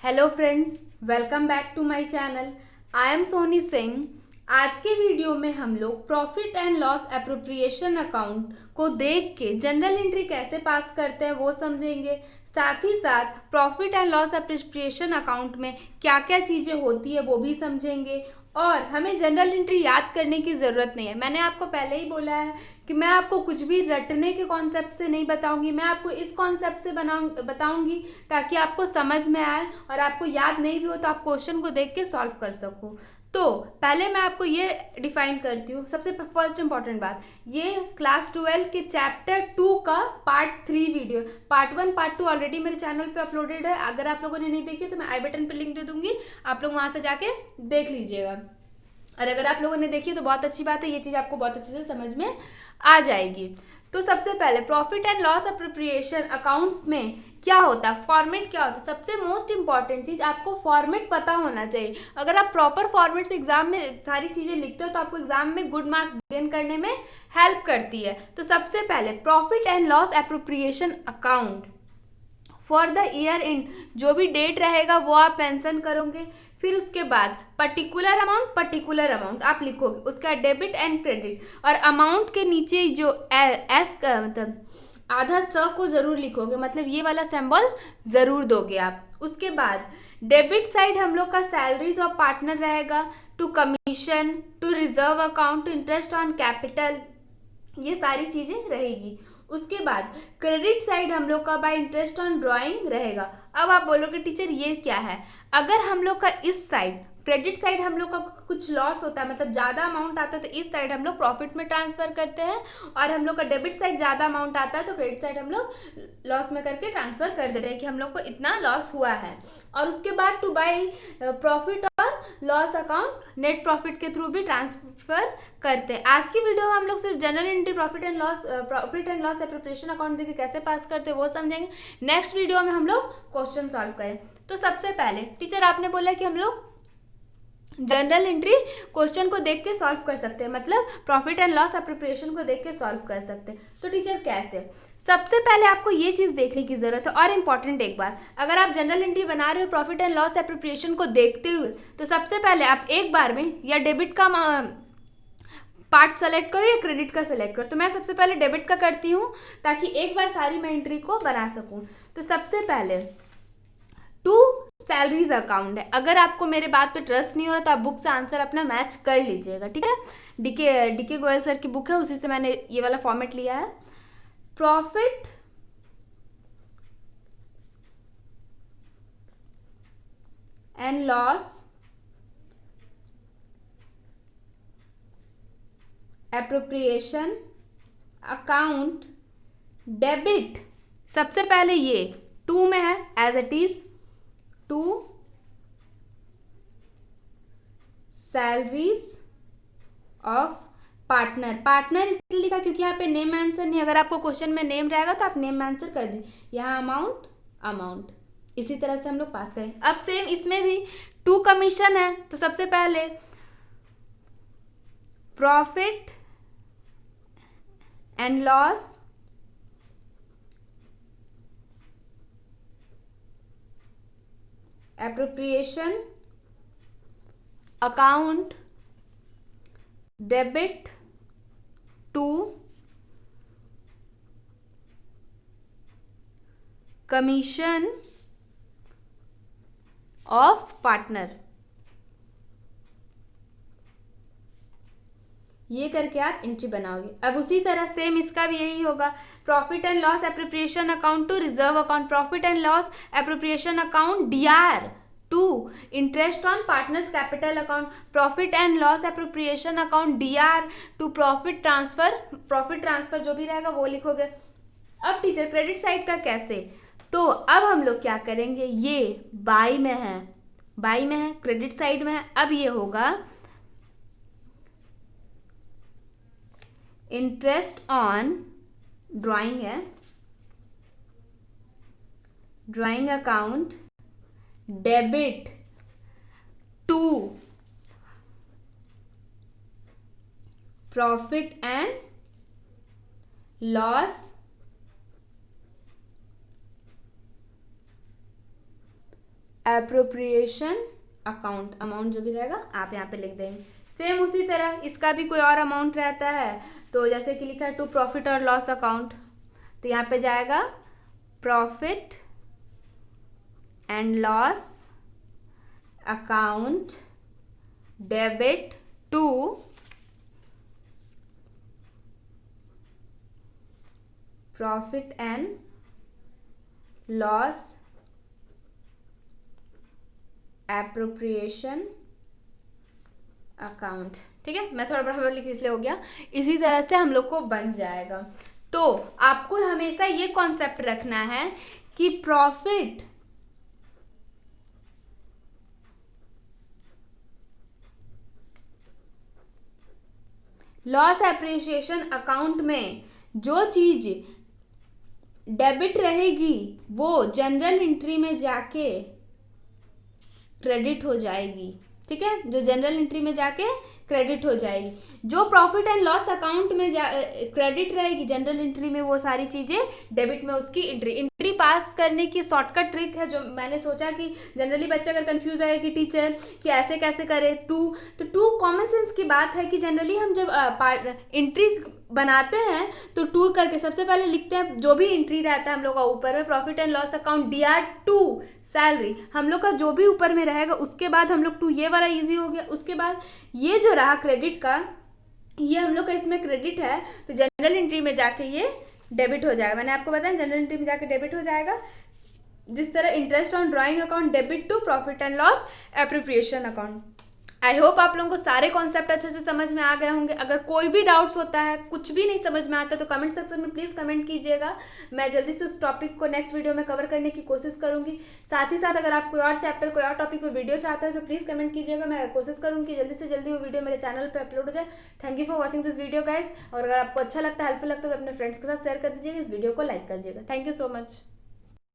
Hello friends, welcome back to my channel. I am Soni Singh. आज के video में हम लोग profit and loss appropriation account को देख के जनरल एंट्री कैसे पास करते हैं वो समझेंगे। साथ ही साथ profit and loss appropriation account में क्या क्या चीज़ें होती है वो भी समझेंगे। और हमें जनरल एंट्री याद करने की ज़रूरत नहीं है। मैंने आपको पहले ही बोला है कि मैं आपको कुछ भी रटने के कॉन्सेप्ट से नहीं बताऊंगी, मैं आपको इस कॉन्सेप्ट से बताऊंगी ताकि आपको समझ में आए और आपको याद नहीं भी हो तो आप क्वेश्चन को देख के सॉल्व कर सको। तो पहले मैं आपको ये डिफाइन करती हूँ। सबसे फर्स्ट इंपॉर्टेंट बात, ये क्लास 12 के चैप्टर 2 का part 3 video. Part 1 part 2 already मेरे चैनल पे अपलोडेड है। अगर आप लोगों ने नहीं देखी तो मैं आई बटन पे लिंक दे दूंगी, आप लोग वहां से जाके देख लीजिएगा। और अगर आप लोगों ने देखी तो बहुत अच्छी बात है, ये चीज़ आपको बहुत अच्छे से समझ में आ जाएगी। तो सबसे पहले profit and loss appropriation accounts में क्या होता है, फॉर्मेट क्या होता है। सबसे मोस्ट इंपॉर्टेंट चीज़ आपको फॉर्मेट पता होना चाहिए। अगर आप प्रॉपर फॉर्मेट से एग्जाम में सारी चीज़ें लिखते हो तो आपको एग्जाम में गुड मार्क्स गेन करने में हेल्प करती है। तो सबसे पहले profit and loss appropriation account for the year and, जो भी डेट रहेगा वो आप मेंशन करोगे। फिर उसके बाद पर्टिकुलर अमाउंट आप लिखोगे, उसका डेबिट एंड क्रेडिट, और अमाउंट के नीचे जो एस का मतलब आधा स को जरूर लिखोगे, मतलब ये वाला सिंबल जरूर दोगे आप। उसके बाद डेबिट साइड हम लोग का सैलरीज ऑफ पार्टनर रहेगा, to commission, to reserve account, to interest on capital, ये सारी चीजें रहेगी। उसके बाद क्रेडिट साइड हम लोग का बाय इंटरेस्ट ऑन ड्राइंग रहेगा। अब आप बोलोगे टीचर ये क्या है। अगर हम लोग का इस साइड क्रेडिट साइड हम लोग का कुछ लॉस होता है, मतलब ज़्यादा अमाउंट आता है तो इस साइड हम लोग प्रॉफिट में ट्रांसफर करते हैं, और हम लोग का डेबिट साइड ज़्यादा अमाउंट आता है तो क्रेडिट साइड हम लोग लॉस में करके ट्रांसफर कर देते हैं कि हम लोग को इतना लॉस हुआ है। और उसके बाद टू बाई प्रॉफिट और लॉस अकाउंट नेट प्रॉफिट के थ्रू भी ट्रांसफर करते हैं। आज की वीडियो में हम लोग सिर्फ general entry profit and loss appropriation account देखिए कैसे पास करते हैं वो समझेंगे। नेक्स्ट वीडियो में हम लोग क्वेश्चन सॉल्व करें। तो सबसे पहले टीचर आपने बोला कि हम लोग जनरल एंट्री क्वेश्चन को देख के सॉल्व कर सकते हैं, मतलब प्रॉफिट एंड लॉस एप्रोप्रिएशन को देख के सॉल्व कर सकते हैं। तो टीचर कैसे, सबसे पहले आपको ये चीज देखने की जरूरत है। और इंपॉर्टेंट एक बात, अगर आप जनरल एंट्री बना रहे हो प्रॉफिट एंड लॉस एप्रोप्रिएशन को देखते हुए तो सबसे पहले आप एक बार में या डेबिट का पार्ट सेलेक्ट करो या क्रेडिट का सेलेक्ट करो। तो मैं सबसे पहले डेबिट का करती हूँ ताकि एक बार सारी मैं एंट्री को बना सकूँ। तो सबसे पहले टू सैलरीज अकाउंट है। अगर आपको मेरे बात पे ट्रस्ट नहीं हो रहा तो आप बुक से आंसर अपना मैच कर लीजिएगा, ठीक है। डीके गोयल सर की बुक है, उसी से मैंने ये वाला फॉर्मेट लिया है। Profit and loss appropriation account debit, सबसे पहले ये टू में है as it is, to salaries of partner. Partner इसलिए लिखा क्योंकि यहाँ पे नेम आंसर नहीं, अगर आपको क्वेश्चन में नेम रहेगा तो आप नेम आंसर कर दें। यहाँ अमाउंट इसी तरह से हम लोग पास करें। अब सेम इसमें भी टू कमीशन है, तो सबसे पहले profit and loss appropriation account debit to commission of partner, ये करके आप एंट्री बनाओगे। अब उसी तरह सेम इसका भी यही होगा, profit and loss appropriation account to reserve account, profit and loss appropriation account DR to interest on partners capital account, profit and loss appropriation account DR to profit transfer जो भी रहेगा वो लिखोगे। अब टीचर क्रेडिट साइड का कैसे, तो अब हम लोग क्या करेंगे, ये बाई में है क्रेडिट साइड में है। अब ये होगा interest on drawing account debit to profit and loss appropriation account, amount जो भी रहेगा आप यहाँ पे लिख देंगे। सेम उसी तरह इसका भी कोई और अमाउंट रहता है, तो जैसे कि लिखा है टू प्रॉफिट और लॉस अकाउंट, तो यहाँ पे जाएगा profit and loss account debit to profit and loss appropriation account. ठीक है, मैं थोड़ा बड़ा लिखी इसलिए हो गया। इसी तरह से हम लोग को बन जाएगा। तो आपको हमेशा ये कॉन्सेप्ट रखना है कि प्रॉफिट लॉस एप्रिसिएशन अकाउंट में जो चीज डेबिट रहेगी वो जनरल एंट्री में जाके क्रेडिट हो जाएगी। ठीक है, जो जनरल एंट्री में जाके क्रेडिट हो जाएगी। जो प्रॉफिट एंड लॉस अकाउंट में क्रेडिट रहेगी जनरल एंट्री में, वो सारी चीजें डेबिट में उसकी एंट्री पास करने की शॉर्टकट ट्रिक है, जो मैंने सोचा कि जनरली बच्चा अगर कंफ्यूज है कि टीचर कि ऐसे कैसे करे टू कॉमन सेंस की बात है कि जनरली हम जब एंट्री बनाते हैं तो टू करके सबसे पहले लिखते हैं जो भी एंट्री रहता है हम लोग का ऊपर में, profit and loss account DR2 salary हम लोग का जो भी ऊपर में रहेगा, उसके बाद हम लोग टू, ये वाला इजी हो गया। उसके बाद ये जो रहा क्रेडिट का, ये हम लोग का इसमें क्रेडिट है तो जनरल एंट्री में जाके ये डेबिट हो जाएगा। मैंने आपको बताया जनरल एंट्री में जाके डेबिट हो जाएगा। जिस तरह interest on drawing account debit to profit and loss appropriation account. I hope आप लोगों को सारे कॉन्सेप्ट अच्छे से समझ में आ गए होंगे। अगर कोई भी डाउट्स होता है, कुछ भी नहीं समझ में आता, तो कमेंट सेक्शन में प्लीज़ कमेंट कीजिएगा। मैं जल्दी से उस टॉपिक को नेक्स्ट वीडियो में कवर करने की कोशिश करूंगी। साथ ही साथ अगर आप कोई और चैप्टर, कोई और टॉपिक पर वीडियो चाहते हो तो प्लीज़ कमेंट कीजिएगा। मैं कोशिश करूँगी जल्दी से जल्दी वो वीडियो मेरे चैनल पर अपलोड हो जाए। Thank you for watching this video guys. और अगर आपको अच्छा लगता है, हेल्पफुल लगता है तो अपने फ्रेंड्स के साथ शेयर कर दीजिएगा, इस वीडियो को लाइक कर दीजिएगा। Thank you so much.